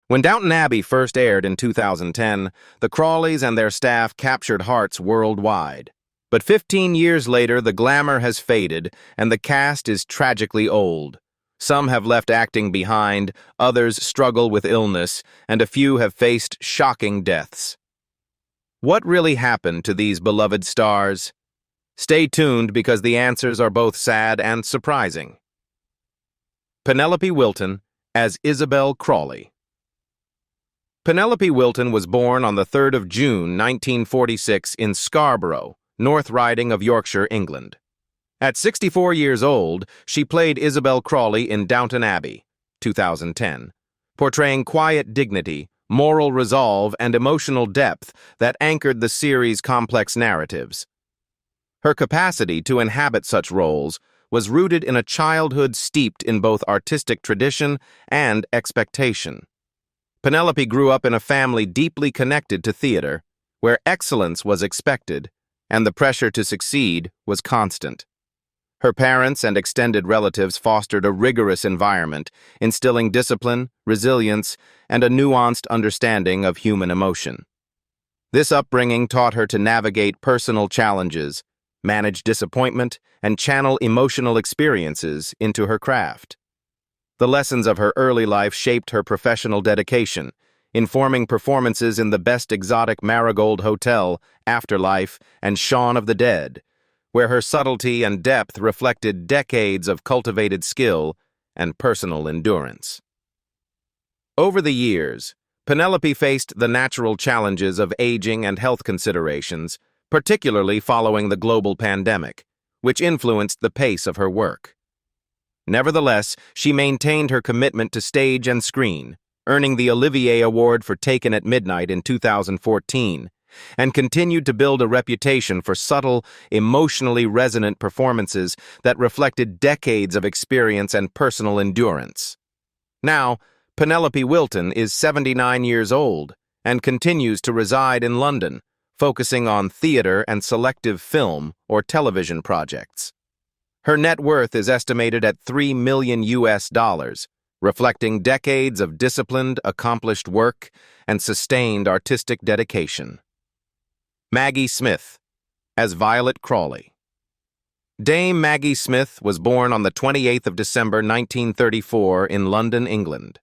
When Downton Abbey first aired in 2010, the Crawleys and their staff captured hearts worldwide. But 15 years later, the glamour has faded, and the cast is tragically old. Some have left acting behind, others struggle with illness, and a few have faced shocking deaths. What really happened to these beloved stars? Stay tuned because the answers are both sad and surprising. Penelope Wilton as Isabel Crawley. Penelope Wilton was born on the 3rd of June, 1946 in Scarborough, North Riding of Yorkshire, England. At 64 years old, she played Isabel Crawley in Downton Abbey, 2010, portraying quiet dignity, moral resolve, and emotional depth that anchored the series' complex narratives. Her capacity to inhabit such roles was rooted in a childhood steeped in both artistic tradition and expectation. Penelope grew up in a family deeply connected to theater, where excellence was expected, and the pressure to succeed was constant. Her parents and extended relatives fostered a rigorous environment, instilling discipline, resilience, and a nuanced understanding of human emotion. This upbringing taught her to navigate personal challenges, manage disappointment, and channel emotional experiences into her craft. The lessons of her early life shaped her professional dedication, informing performances in the Best Exotic Marigold Hotel, Afterlife, and Shaun of the Dead, where her subtlety and depth reflected decades of cultivated skill and personal endurance. Over the years, Penelope faced the natural challenges of aging and health considerations, particularly following the global pandemic, which influenced the pace of her work. Nevertheless, she maintained her commitment to stage and screen, earning the Olivier Award for Taken at Midnight in 2014, and continued to build a reputation for subtle, emotionally resonant performances that reflected decades of experience and personal endurance. Now, Penelope Wilton is 79 years old and continues to reside in London, focusing on theater and selective film or television projects. Her net worth is estimated at $3 million, reflecting decades of disciplined, accomplished work and sustained artistic dedication. Maggie Smith as Violet Crawley. Dame Maggie Smith was born on the 28th of December 1934 in London, England.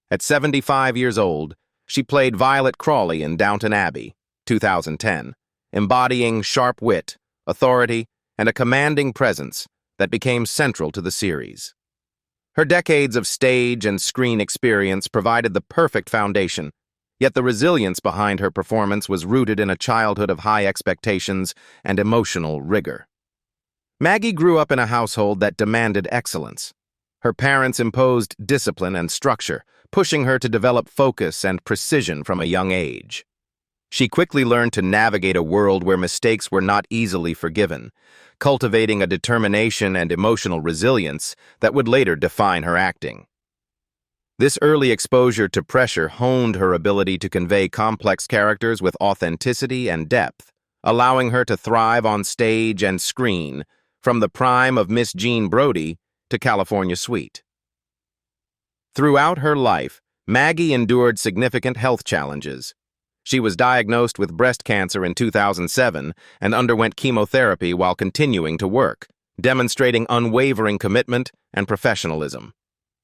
At 75 years old, she played Violet Crawley in Downton Abbey, 2010, embodying sharp wit, authority, and a commanding presence that became central to the series. Her decades of stage and screen experience provided the perfect foundation, yet the resilience behind her performance was rooted in a childhood of high expectations and emotional rigor. Maggie grew up in a household that demanded excellence. Her parents imposed discipline and structure, pushing her to develop focus and precision from a young age. She quickly learned to navigate a world where mistakes were not easily forgiven, cultivating a determination and emotional resilience that would later define her acting. This early exposure to pressure honed her ability to convey complex characters with authenticity and depth, allowing her to thrive on stage and screen, from the prime of Miss Jean Brodie to California Suite. Throughout her life, Maggie endured significant health challenges. She was diagnosed with breast cancer in 2007 and underwent chemotherapy while continuing to work, demonstrating unwavering commitment and professionalism.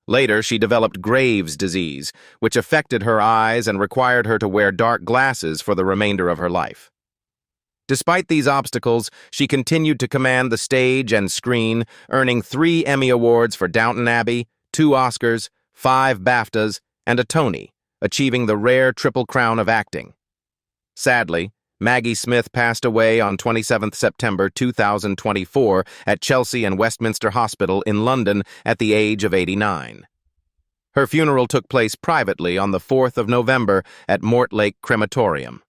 Later, she developed Graves' disease, which affected her eyes and required her to wear dark glasses for the remainder of her life. Despite these obstacles, she continued to command the stage and screen, earning 3 Emmy Awards for Downton Abbey, 2 Oscars, 5 BAFTAs, and a Tony, achieving the rare triple crown of acting. Sadly, Maggie Smith passed away on 27 September 2024 at Chelsea and Westminster Hospital in London at the age of 89. Her funeral took place privately on the 4th of November at Mortlake Crematorium.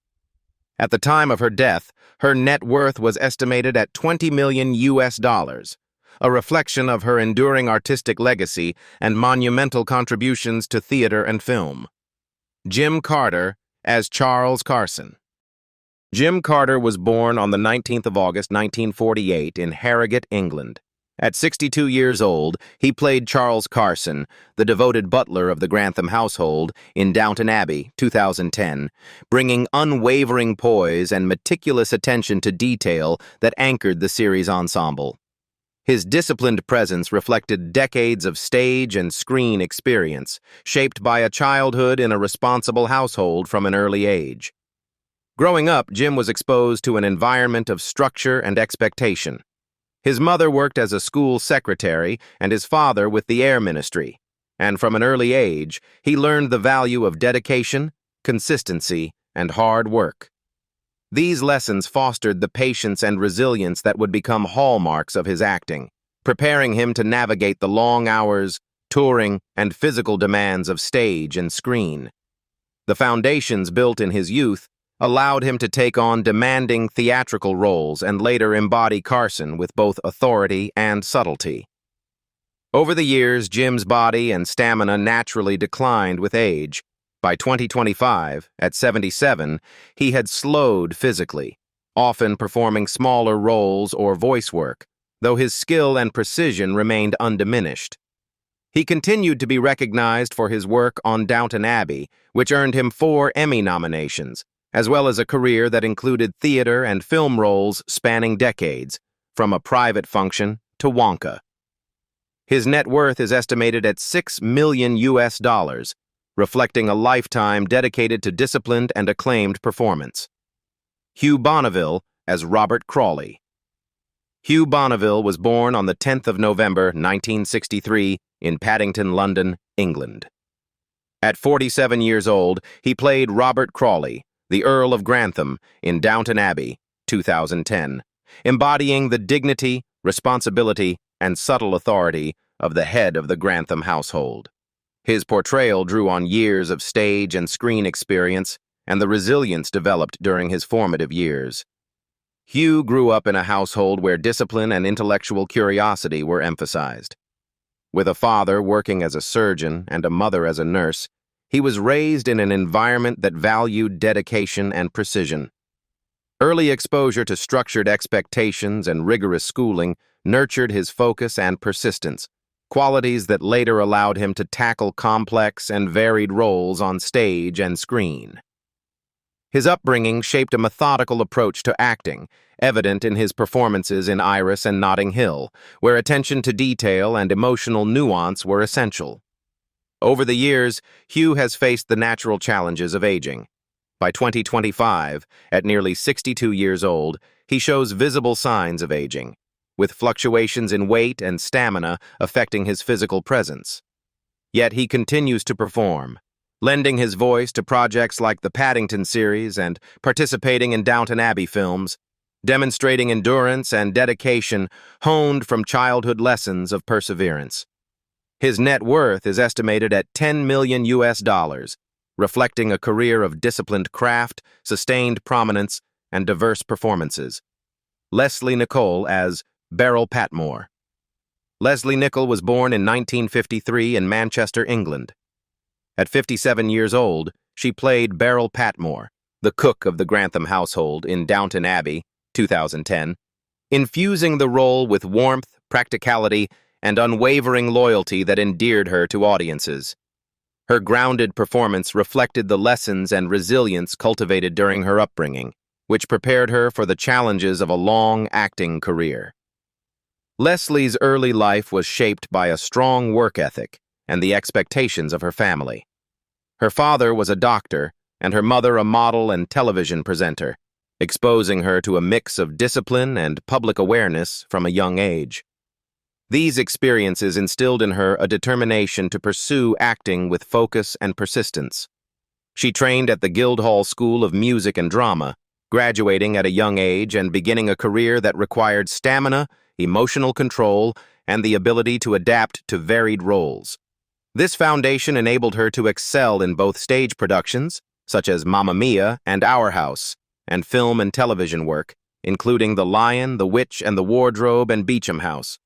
At the time of her death, her net worth was estimated at $20 million, a reflection of her enduring artistic legacy and monumental contributions to theater and film. Jim Carter as Charles Carson. Jim Carter was born on the 19th of August 1948 in Harrogate, England. At 62 years old, he played Charles Carson, the devoted butler of the Grantham household, in Downton Abbey, 2010, bringing unwavering poise and meticulous attention to detail that anchored the series' ensemble. His disciplined presence reflected decades of stage and screen experience, shaped by a childhood in a responsible household from an early age. Growing up, Jim was exposed to an environment of structure and expectation. His mother worked as a school secretary and his father with the Air Ministry, and from an early age, he learned the value of dedication, consistency, and hard work. These lessons fostered the patience and resilience that would become hallmarks of his acting, preparing him to navigate the long hours, touring, and physical demands of stage and screen. The foundations built in his youth allowed him to take on demanding theatrical roles and later embody Carson with both authority and subtlety. Over the years, Jim's body and stamina naturally declined with age. By 2025, at 77, he had slowed physically, often performing smaller roles or voice work, though his skill and precision remained undiminished. He continued to be recognized for his work on Downton Abbey, which earned him 4 Emmy nominations, as well as a career that included theater and film roles spanning decades, from A Private Function to Wonka. His net worth is estimated at $6 million, reflecting a lifetime dedicated to disciplined and acclaimed performance. Hugh Bonneville as Robert Crawley. Hugh Bonneville was born on the 10th of November, 1963, in Paddington, London, England. At 47 years old, he played Robert Crawley, the Earl of Grantham, in Downton Abbey, 2010, embodying the dignity, responsibility, and subtle authority of the head of the Grantham household. His portrayal drew on years of stage and screen experience and the resilience developed during his formative years. Hugh grew up in a household where discipline and intellectual curiosity were emphasized. With a father working as a surgeon and a mother as a nurse, he was raised in an environment that valued dedication and precision. Early exposure to structured expectations and rigorous schooling nurtured his focus and persistence, qualities that later allowed him to tackle complex and varied roles on stage and screen. His upbringing shaped a methodical approach to acting, evident in his performances in Iris and Notting Hill, where attention to detail and emotional nuance were essential. Over the years, Hugh has faced the natural challenges of aging. By 2025, at nearly 62 years old, he shows visible signs of aging, with fluctuations in weight and stamina affecting his physical presence. Yet he continues to perform, lending his voice to projects like the Paddington series and participating in Downton Abbey films, demonstrating endurance and dedication honed from childhood lessons of perseverance. His net worth is estimated at $10 million, reflecting a career of disciplined craft, sustained prominence, and diverse performances. Lesley Nicol as Beryl Patmore. Lesley Nicol was born in 1953 in Manchester, England. At 57 years old, she played Beryl Patmore, the cook of the Grantham household in Downton Abbey, 2010, infusing the role with warmth, practicality, and unwavering loyalty that endeared her to audiences. Her grounded performance reflected the lessons and resilience cultivated during her upbringing, which prepared her for the challenges of a long acting career. Lesley's early life was shaped by a strong work ethic and the expectations of her family. Her father was a doctor and her mother a model and television presenter, exposing her to a mix of discipline and public awareness from a young age. These experiences instilled in her a determination to pursue acting with focus and persistence. She trained at the Guildhall School of Music and Drama, graduating at a young age and beginning a career that required stamina, emotional control, and the ability to adapt to varied roles. This foundation enabled her to excel in both stage productions, such as Mamma Mia and Our House, and film and television work, including The Lion, The Witch and the Wardrobe and Beecham House.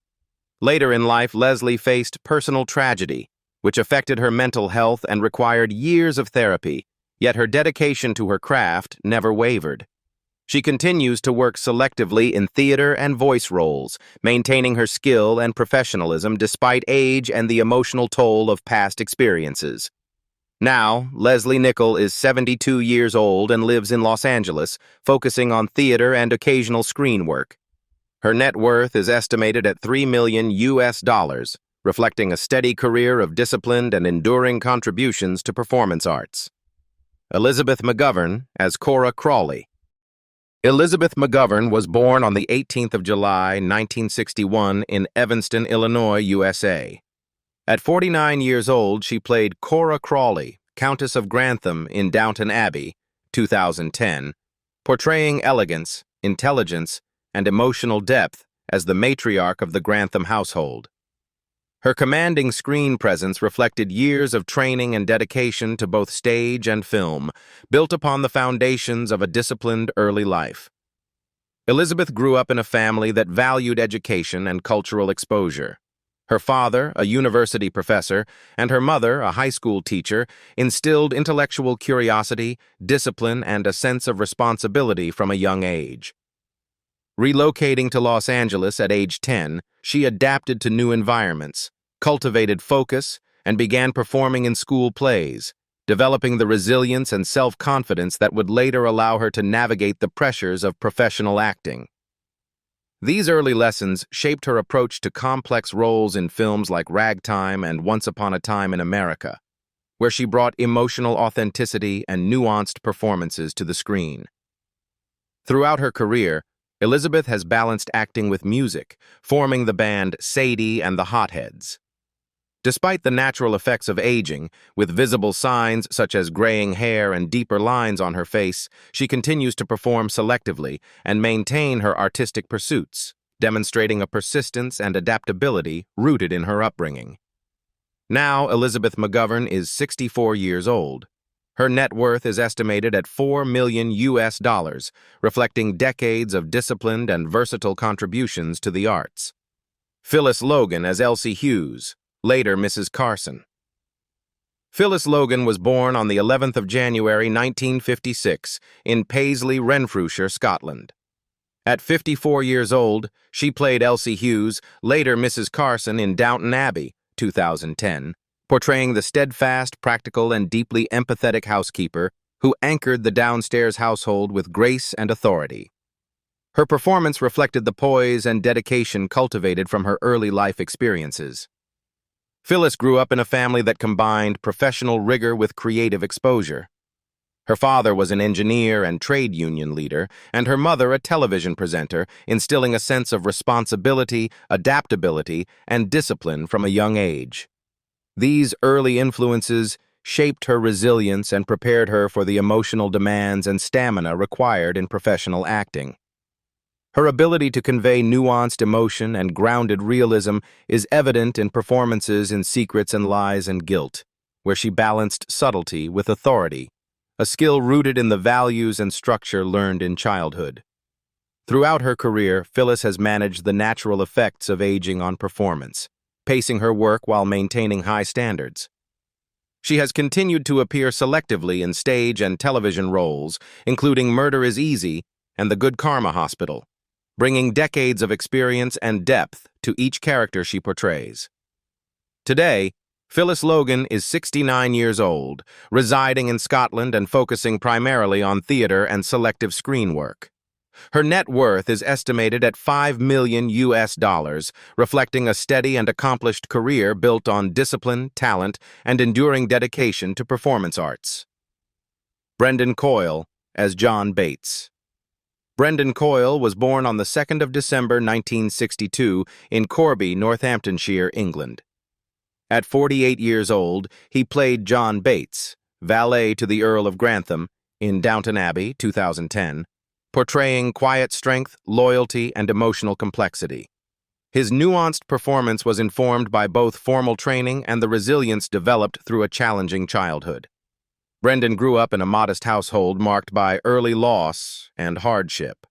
Later in life, Lesley faced personal tragedy, which affected her mental health and required years of therapy, yet her dedication to her craft never wavered. She continues to work selectively in theater and voice roles, maintaining her skill and professionalism despite age and the emotional toll of past experiences. Now, Lesley Nicol is 72 years old and lives in Los Angeles, focusing on theater and occasional screen work. Her net worth is estimated at $3 million, reflecting a steady career of disciplined and enduring contributions to performance arts. Elizabeth McGovern as Cora Crawley. Elizabeth McGovern was born on the 18th of July, 1961 in Evanston, Illinois, USA. At 49 years old, she played Cora Crawley, Countess of Grantham in Downton Abbey, 2010, portraying elegance, intelligence, and emotional depth as the matriarch of the Grantham household. Her commanding screen presence reflected years of training and dedication to both stage and film, built upon the foundations of a disciplined early life. Elizabeth grew up in a family that valued education and cultural exposure. Her father, a university professor, and her mother, a high school teacher, instilled intellectual curiosity, discipline, and a sense of responsibility from a young age. Relocating to Los Angeles at age 10, she adapted to new environments, cultivated focus, and began performing in school plays, developing the resilience and self-confidence that would later allow her to navigate the pressures of professional acting. These early lessons shaped her approach to complex roles in films like Ragtime and Once Upon a Time in America, where she brought emotional authenticity and nuanced performances to the screen. Throughout her career, Elizabeth has balanced acting with music, forming the band Sadie and the Hotheads. Despite the natural effects of aging, with visible signs such as graying hair and deeper lines on her face, she continues to perform selectively and maintain her artistic pursuits, demonstrating a persistence and adaptability rooted in her upbringing. Now, Elizabeth McGovern is 64 years old. Her net worth is estimated at $4 million, reflecting decades of disciplined and versatile contributions to the arts. Phyllis Logan as Elsie Hughes, later Mrs. Carson. Phyllis Logan was born on the 11th of January, 1956, in Paisley, Renfrewshire, Scotland. At 54 years old, she played Elsie Hughes, later Mrs. Carson in Downton Abbey, 2010, portraying the steadfast, practical, and deeply empathetic housekeeper who anchored the downstairs household with grace and authority. Her performance reflected the poise and dedication cultivated from her early life experiences. Phyllis grew up in a family that combined professional rigor with creative exposure. Her father was an engineer and trade union leader, and her mother a television presenter, instilling a sense of responsibility, adaptability, and discipline from a young age. These early influences shaped her resilience and prepared her for the emotional demands and stamina required in professional acting. Her ability to convey nuanced emotion and grounded realism is evident in performances in Secrets and Lies and Guilt, where she balanced subtlety with authority, a skill rooted in the values and structure learned in childhood. Throughout her career, Phyllis has managed the natural effects of aging on performance, pacing her work while maintaining high standards. She has continued to appear selectively in stage and television roles, including Murder is Easy and The Good Karma Hospital, bringing decades of experience and depth to each character she portrays. Today, Phyllis Logan is 69 years old, residing in Scotland and focusing primarily on theater and selective screen work. Her net worth is estimated at $5 million, reflecting a steady and accomplished career built on discipline, talent, and enduring dedication to performance arts. Brendan Coyle as John Bates. Brendan Coyle was born on the 2nd of December 1962 in Corby, Northamptonshire, England. At 48 years old, he played John Bates, valet to the Earl of Grantham, in Downton Abbey, 2010, portraying quiet strength, loyalty, and emotional complexity. His nuanced performance was informed by both formal training and the resilience developed through a challenging childhood. Brendan grew up in a modest household marked by early loss and hardship.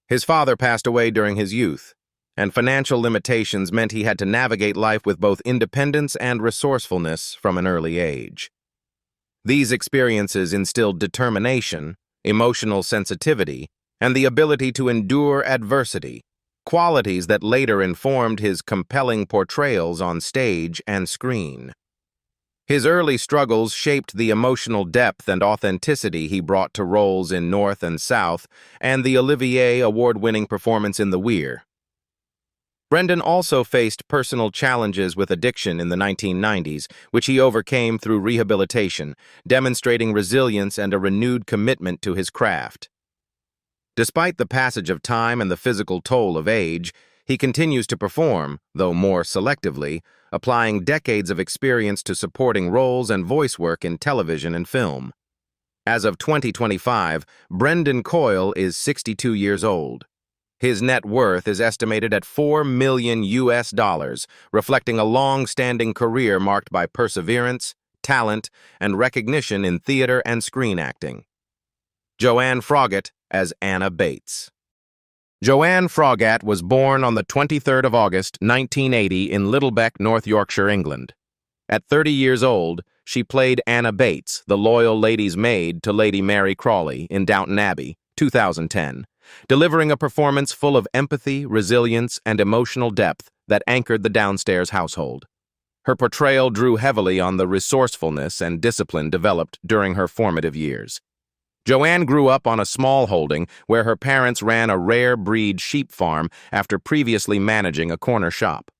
His father passed away during his youth, and financial limitations meant he had to navigate life with both independence and resourcefulness from an early age. These experiences instilled determination emotional sensitivity, and the ability to endure adversity, qualities that later informed his compelling portrayals on stage and screen. His early struggles shaped the emotional depth and authenticity he brought to roles in North and South and the Olivier Award-winning performance in The Weir. Brendan also faced personal challenges with addiction in the 1990s, which he overcame through rehabilitation, demonstrating resilience and a renewed commitment to his craft. Despite the passage of time and the physical toll of age, he continues to perform, though more selectively, applying decades of experience to supporting roles and voice work in television and film. As of 2025, Brendan Coyle is 62 years old. His net worth is estimated at $4 million, reflecting a long-standing career marked by perseverance, talent, and recognition in theater and screen acting. Joanne Froggatt as Anna Bates. Joanne Froggatt was born on the 23rd of August, 1980 in Littlebeck, North Yorkshire, England. At 30 years old, she played Anna Bates, the loyal lady's maid to Lady Mary Crawley in Downton Abbey, 2010, delivering a performance full of empathy, resilience, and emotional depth that anchored the downstairs household. Her portrayal drew heavily on the resourcefulness and discipline developed during her formative years. Joanne grew up on a small holding where her parents ran a rare breed sheep farm after previously managing a corner shop.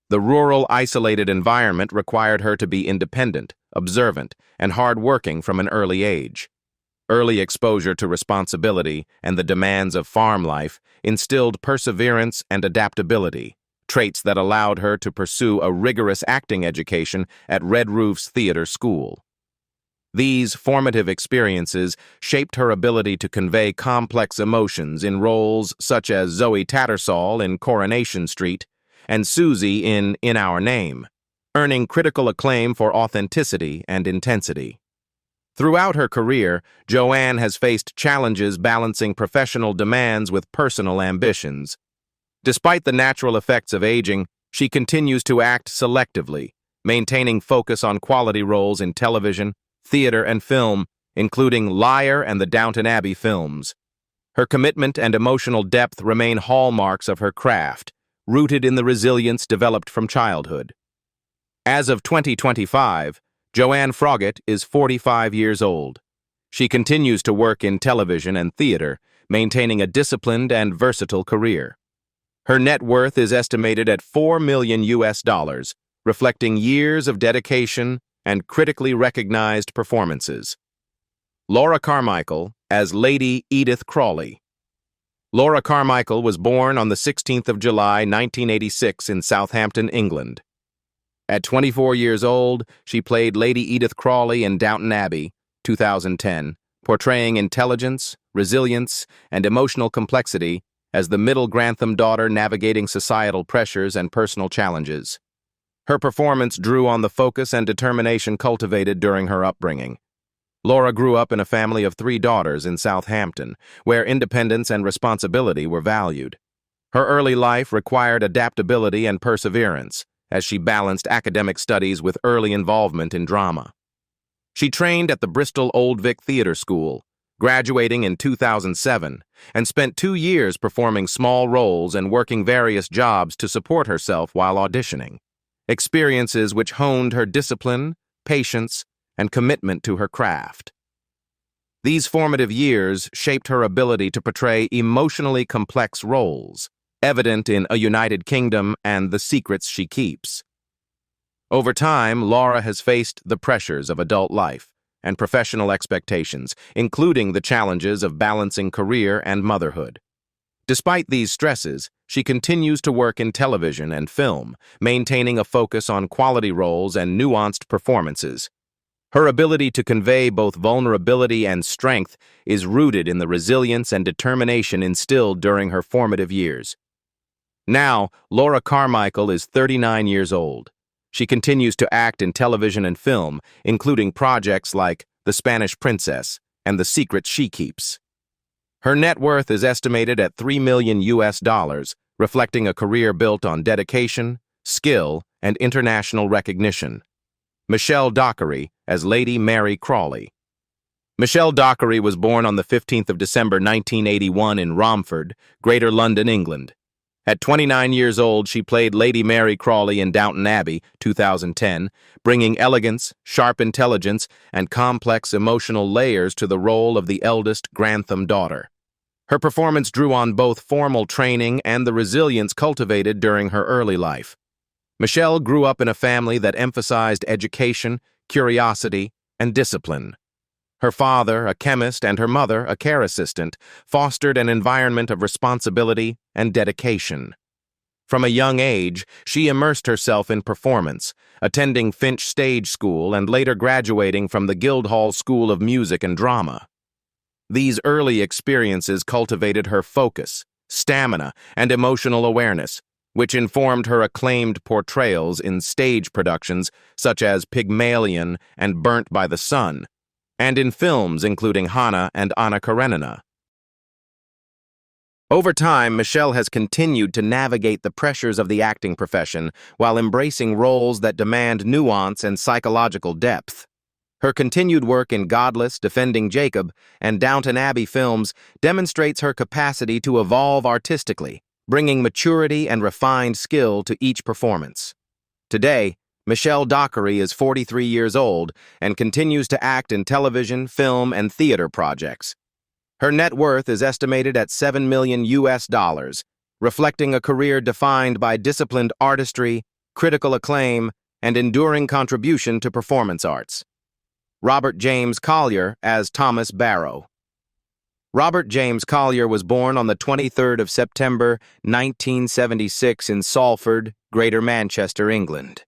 The rural, isolated environment required her to be independent, observant, and hard-working from an early age. Early exposure to responsibility and the demands of farm life instilled perseverance and adaptability, traits that allowed her to pursue a rigorous acting education at Red Roof's theater school. These formative experiences shaped her ability to convey complex emotions in roles such as Zoe Tattersall in Coronation Street and Susie in Our Name, earning critical acclaim for authenticity and intensity. Throughout her career, Joanne has faced challenges balancing professional demands with personal ambitions. Despite the natural effects of aging, she continues to act selectively, maintaining focus on quality roles in television, theater, and film, including Liar and the Downton Abbey films. Her commitment and emotional depth remain hallmarks of her craft, rooted in the resilience developed from childhood. As of 2025, Joanne Froggatt is 45 years old. She continues to work in television and theater, maintaining a disciplined and versatile career. Her net worth is estimated at $4 million, reflecting years of dedication and critically recognized performances. Laura Carmichael as Lady Edith Crawley. Laura Carmichael was born on the 16th of July, 1986 in Southampton, England. At 24 years old, she played Lady Edith Crawley in Downton Abbey, 2010, portraying intelligence, resilience, and emotional complexity as the middle Grantham daughter navigating societal pressures and personal challenges. Her performance drew on the focus and determination cultivated during her upbringing. Laura grew up in a family of 3 daughters in Southampton, where independence and responsibility were valued. Her early life required adaptability and perseverance, as she balanced academic studies with early involvement in drama. She trained at the Bristol Old Vic Theatre School, graduating in 2007, and spent 2 years performing small roles and working various jobs to support herself while auditioning. Experiences which honed her discipline, patience, and commitment to her craft. These formative years shaped her ability to portray emotionally complex roles, evident in A United Kingdom and The Secrets She Keeps. Over time, Laura has faced the pressures of adult life and professional expectations, including the challenges of balancing career and motherhood. Despite these stresses, she continues to work in television and film, maintaining a focus on quality roles and nuanced performances. Her ability to convey both vulnerability and strength is rooted in the resilience and determination instilled during her formative years. Now, Laura Carmichael is 39 years old. She continues to act in television and film, including projects like The Spanish Princess and The Secrets She Keeps. Her net worth is estimated at $3 million, reflecting a career built on dedication, skill, and international recognition. Michelle Dockery as Lady Mary Crawley. Michelle Dockery was born on the 15th of December 1981 in Romford, Greater London, England. At 29 years old, she played Lady Mary Crawley in Downton Abbey, 2010, bringing elegance, sharp intelligence, and complex emotional layers to the role of the eldest Grantham daughter. Her performance drew on both formal training and the resilience cultivated during her early life. Michelle grew up in a family that emphasized education, curiosity, and discipline. Her father, a chemist, and her mother, a care assistant, fostered an environment of responsibility and dedication. From a young age, she immersed herself in performance, attending Finch Stage School and later graduating from the Guildhall School of Music and Drama. These early experiences cultivated her focus, stamina, and emotional awareness, which informed her acclaimed portrayals in stage productions such as Pygmalion and Burnt by the Sun, and in films including Hannah and Anna Karenina. Over time, Michelle has continued to navigate the pressures of the acting profession while embracing roles that demand nuance and psychological depth. Her continued work in Godless, Defending Jacob, and Downton Abbey films demonstrates her capacity to evolve artistically, bringing maturity and refined skill to each performance. Today, Michelle Dockery is 43 years old and continues to act in television, film, and theater projects. Her net worth is estimated at $7 million, reflecting a career defined by disciplined artistry, critical acclaim, and enduring contribution to performance arts. Robert James-Collier as Thomas Barrow. Robert James-Collier was born on the 23rd of September, 1976 in Salford, Greater Manchester, England.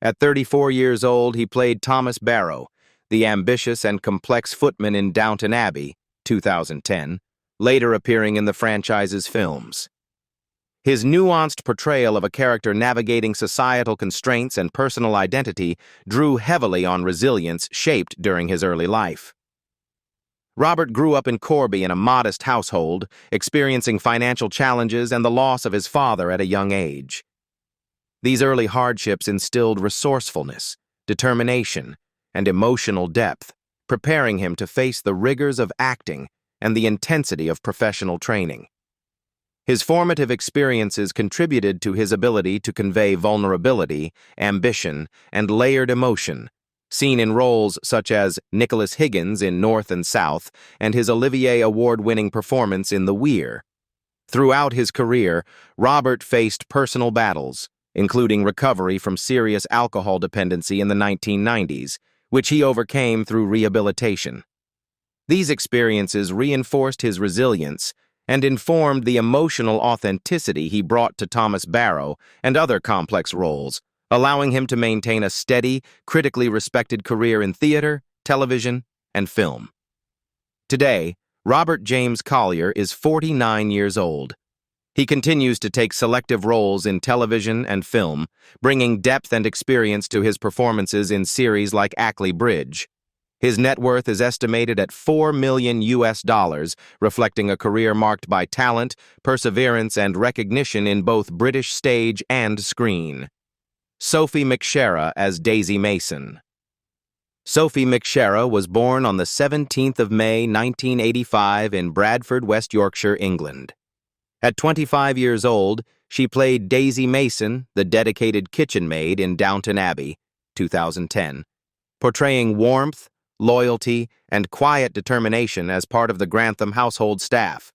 At 34 years old, he played Thomas Barrow, the ambitious and complex footman in Downton Abbey, 2010, later appearing in the franchise's films. His nuanced portrayal of a character navigating societal constraints and personal identity drew heavily on resilience shaped during his early life. Robert grew up in Corby in a modest household, experiencing financial challenges and the loss of his father at a young age. These early hardships instilled resourcefulness, determination, and emotional depth, preparing him to face the rigors of acting and the intensity of professional training. His formative experiences contributed to his ability to convey vulnerability, ambition, and layered emotion, seen in roles such as Nicholas Higgins in North and South and his Olivier Award-winning performance in The Weir. Throughout his career, Robert faced personal battles, including recovery from serious alcohol dependency in the 1990s, which he overcame through rehabilitation. These experiences reinforced his resilience and informed the emotional authenticity he brought to Thomas Barrow and other complex roles, allowing him to maintain a steady, critically respected career in theater, television, and film. Today, Robert James-Collier is 49 years old. He continues to take selective roles in television and film, bringing depth and experience to his performances in series like Ackley Bridge. His net worth is estimated at $4 million, reflecting a career marked by talent, perseverance, and recognition in both British stage and screen. Sophie McShera as Daisy Mason. Sophie McShera was born on the 17th of May, 1985 in Bradford, West Yorkshire, England. At 25 years old, she played Daisy Mason, the dedicated kitchen maid in Downton Abbey, 2010, portraying warmth, loyalty, and quiet determination as part of the Grantham household staff.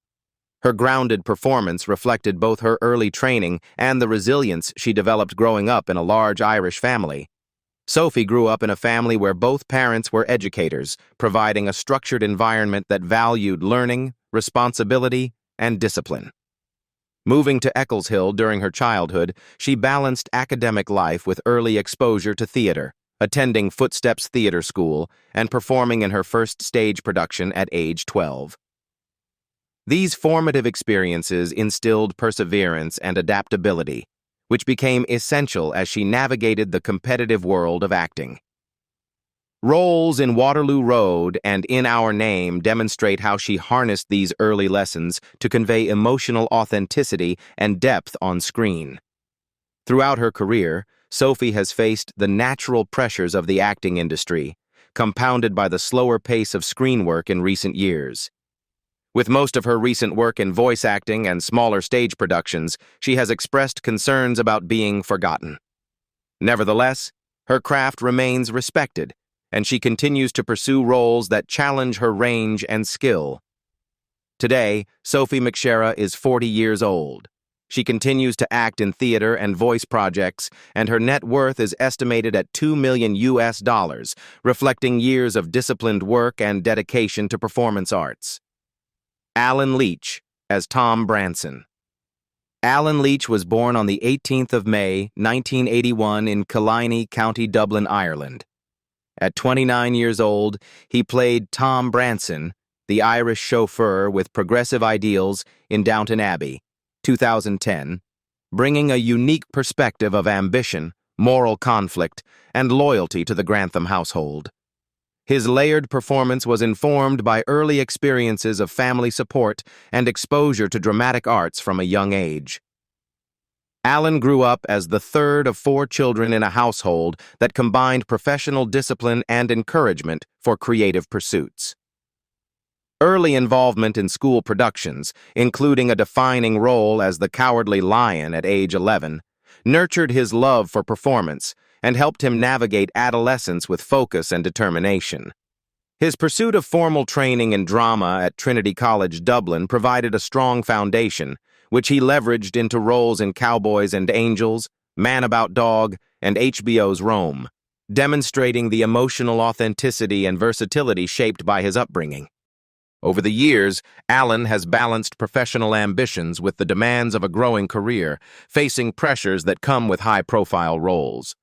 Her grounded performance reflected both her early training and the resilience she developed growing up in a large Irish family. Sophie grew up in a family where both parents were educators, providing a structured environment that valued learning, responsibility, and discipline. Moving to Eccleshill during her childhood, she balanced academic life with early exposure to theater, attending Footsteps Theatre School and performing in her first stage production at age 12. These formative experiences instilled perseverance and adaptability, which became essential as she navigated the competitive world of acting. Roles in Waterloo Road and In Our Name demonstrate how she harnessed these early lessons to convey emotional authenticity and depth on screen. Throughout her career, Sophie has faced the natural pressures of the acting industry, compounded by the slower pace of screen work in recent years. With most of her recent work in voice acting and smaller stage productions, she has expressed concerns about being forgotten. Nevertheless, her craft remains respected, and she continues to pursue roles that challenge her range and skill. Today, Sophie McShera is 40 years old. She continues to act in theater and voice projects, and her net worth is estimated at $2 million, reflecting years of disciplined work and dedication to performance arts. Alan Leech as Tom Branson. Alan Leech was born on the 18th of May, 1981 in Killiney, County Dublin, Ireland. At 29 years old, he played Tom Branson, the Irish chauffeur with progressive ideals in Downton Abbey, 2010, bringing a unique perspective of ambition, moral conflict, and loyalty to the Grantham household. His layered performance was informed by early experiences of family support and exposure to dramatic arts from a young age. Alan grew up as the third of 4 children in a household that combined professional discipline and encouragement for creative pursuits. Early involvement in school productions, including a defining role as the Cowardly Lion at age 11, nurtured his love for performance and helped him navigate adolescence with focus and determination. His pursuit of formal training in drama at Trinity College, Dublin provided a strong foundation, which he leveraged into roles in Cowboys and Angels, Man About Dog, and HBO's Rome, demonstrating the emotional authenticity and versatility shaped by his upbringing. Over the years, Alan has balanced professional ambitions with the demands of a growing career, facing pressures that come with high-profile roles.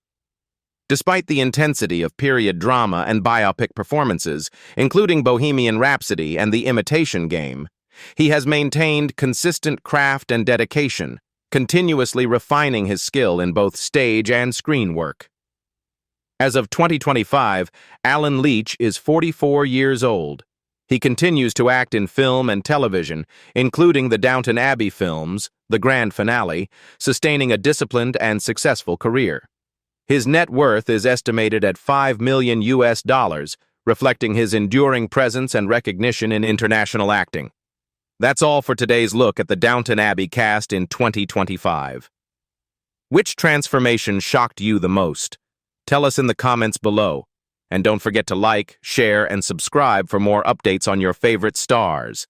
Despite the intensity of period drama and biopic performances, including Bohemian Rhapsody and The Imitation Game, he has maintained consistent craft and dedication, continuously refining his skill in both stage and screen work. As of 2025, Alan Leech is 44 years old. He continues to act in film and television, including the Downton Abbey films, the grand finale, sustaining a disciplined and successful career. His net worth is estimated at $5 million, reflecting his enduring presence and recognition in international acting. That's all for today's look at the Downton Abbey cast in 2025. Which transformation shocked you the most? Tell us in the comments below. And don't forget to like, share, and subscribe for more updates on your favorite stars.